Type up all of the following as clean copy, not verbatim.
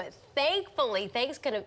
But thankfully, Thanksgiving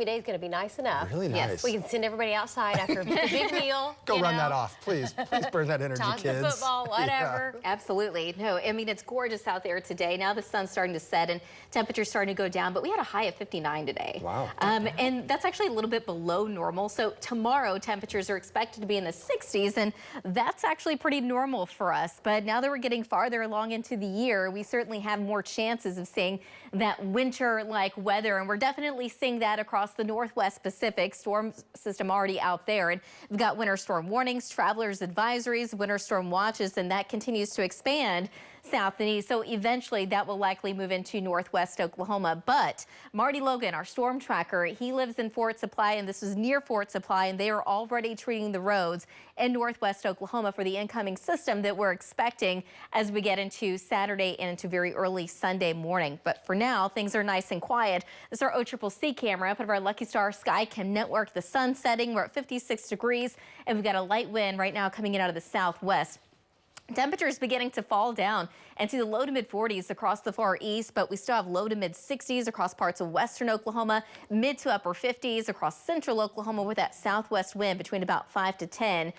Day is going to be nice enough. Really nice. Yes, we can send everybody outside after a big meal. Go run that off, please. Please burn that energy, Talk kids. to football, whatever. Yeah. Absolutely. No, I mean, it's gorgeous out there today. Now the sun's starting to set and temperature's starting to go down, but we had a high of 59 today. Wow. And that's actually a little bit below normal. So tomorrow temperatures are expected to be in the 60s, and that's actually pretty normal for us. But now that we're getting farther along into the year, we certainly have more chances of seeing that winter-like weather, and we're definitely seeing that across the Northwest Pacific. Storm system already out there, and we've got winter storm warnings, travelers advisories, winter storm watches, and that continues to expand south and east. So eventually that will likely move into northwest Oklahoma. But Marty Logan, our storm tracker, he lives in Fort Supply, and this is near Fort Supply, and they are already treating the roads in northwest Oklahoma for the incoming system that we're expecting as we get into Saturday and into very early Sunday morning. But for now, things are nice and quiet. This is our OCCC camera up of our Lucky Star Sky Cam network. The sun setting, we're at 56 degrees, and we've got a light wind right now coming in out of the southwest. Temperatures beginning to fall down into the low to mid 40s across the far east, but we still have low to mid 60s across parts of western Oklahoma, mid to upper 50s across central Oklahoma with that southwest wind between about 5 to 10.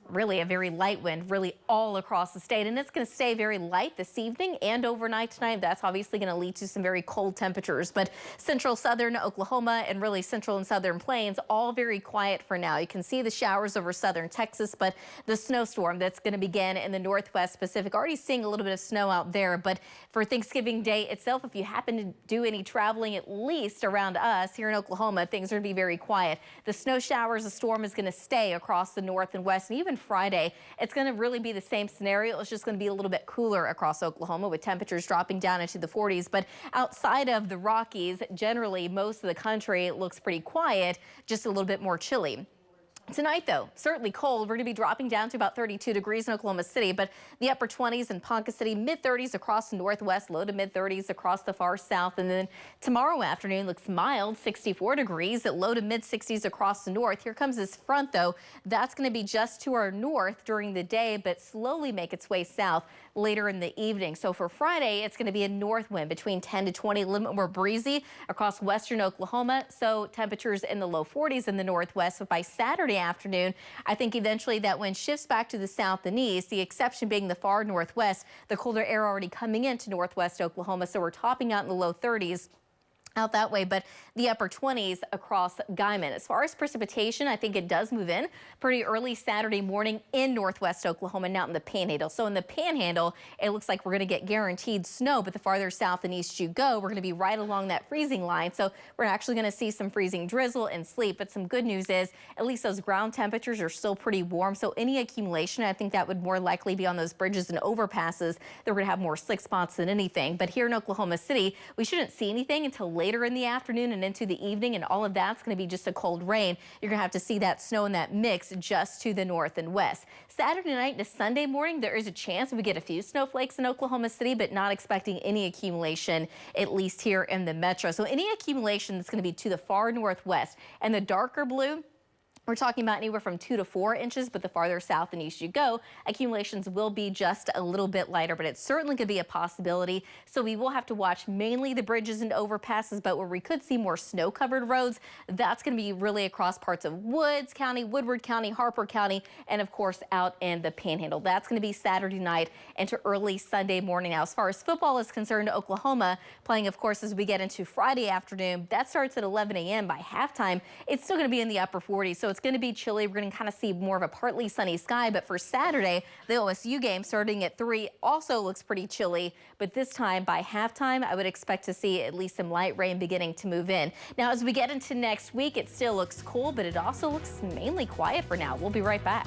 Really a very light wind really all across the state, and it's going to stay very light this evening and overnight tonight. That's obviously going to lead to some very cold temperatures, but central southern Oklahoma and really central and southern plains all very quiet for now. You can see the showers over southern Texas, but the snowstorm that's going to begin in the northwest Pacific, already seeing a little bit of snow out there. But for Thanksgiving Day itself, if you happen to do any traveling, at least around us here in Oklahoma, things are going to be very quiet. The snow showers, the storm is going to stay across the north and west, and even Friday, it's going to really be the same scenario. It's just going to be a little bit cooler across Oklahoma with temperatures dropping down into the 40s. But outside of the Rockies, generally most of the country looks pretty quiet, just a little bit more chilly. Tonight, though, certainly cold. We're going to be dropping down to about 32 degrees in Oklahoma City, but the upper 20s in Ponca City, mid-30s across the northwest, low to mid-30s across the far south. And then tomorrow afternoon looks mild, 64 degrees at low to mid-60s across the north. Here comes this front, though. That's going to be just to our north during the day, but slowly make its way south later in the evening. So for Friday, it's going to be a north wind between 10 to 20, a little bit more breezy across western Oklahoma. So temperatures in the low 40s in the northwest. But by Saturday afternoon, I think eventually that wind shifts back to the south and east, the exception being the far northwest, the colder air already coming into northwest Oklahoma. So we're topping out in the low 30s. Out that way, but the upper 20s across Guyman. As far as precipitation, I think it does move in pretty early Saturday morning in northwest Oklahoma, not in the Panhandle. So in the Panhandle, it looks like we're going to get guaranteed snow, but the farther south and east you go, we're going to be right along that freezing line. So we're actually going to see some freezing drizzle and sleet, but some good news is at least those ground temperatures are still pretty warm. So any accumulation, I think that would more likely be on those bridges and overpasses. They're going to have more slick spots than anything. But here in Oklahoma City, we shouldn't see anything until later in the afternoon and into the evening, and all of that's going to be just a cold rain. You're going to have to see that snow and that mix just to the north and west. Saturday night to Sunday morning, there is a chance we get a few snowflakes in Oklahoma City, but not expecting any accumulation, at least here in the metro. So any accumulation that's going to be to the far northwest, and the darker blue, we're talking about anywhere from 2 to 4 inches, but the farther south and east you go, accumulations will be just a little bit lighter, but it's certainly going to be a possibility. So we will have to watch mainly the bridges and overpasses, but where we could see more snow-covered roads, that's going to be really across parts of Woods County, Woodward County, Harper County, and of course out in the Panhandle. That's going to be Saturday night into early Sunday morning. Now, as far as football is concerned, Oklahoma playing, of course, as we get into Friday afternoon. That starts at 11 a.m. By halftime, it's still going to be in the upper 40s, so it's going to be chilly. We're going to kind of see more of a partly sunny sky, but for Saturday, the OSU game starting at 3 also looks pretty chilly, but this time by halftime, I would expect to see at least some light rain beginning to move in. Now, as we get into next week, it still looks cool, but it also looks mainly quiet for now. We'll be right back.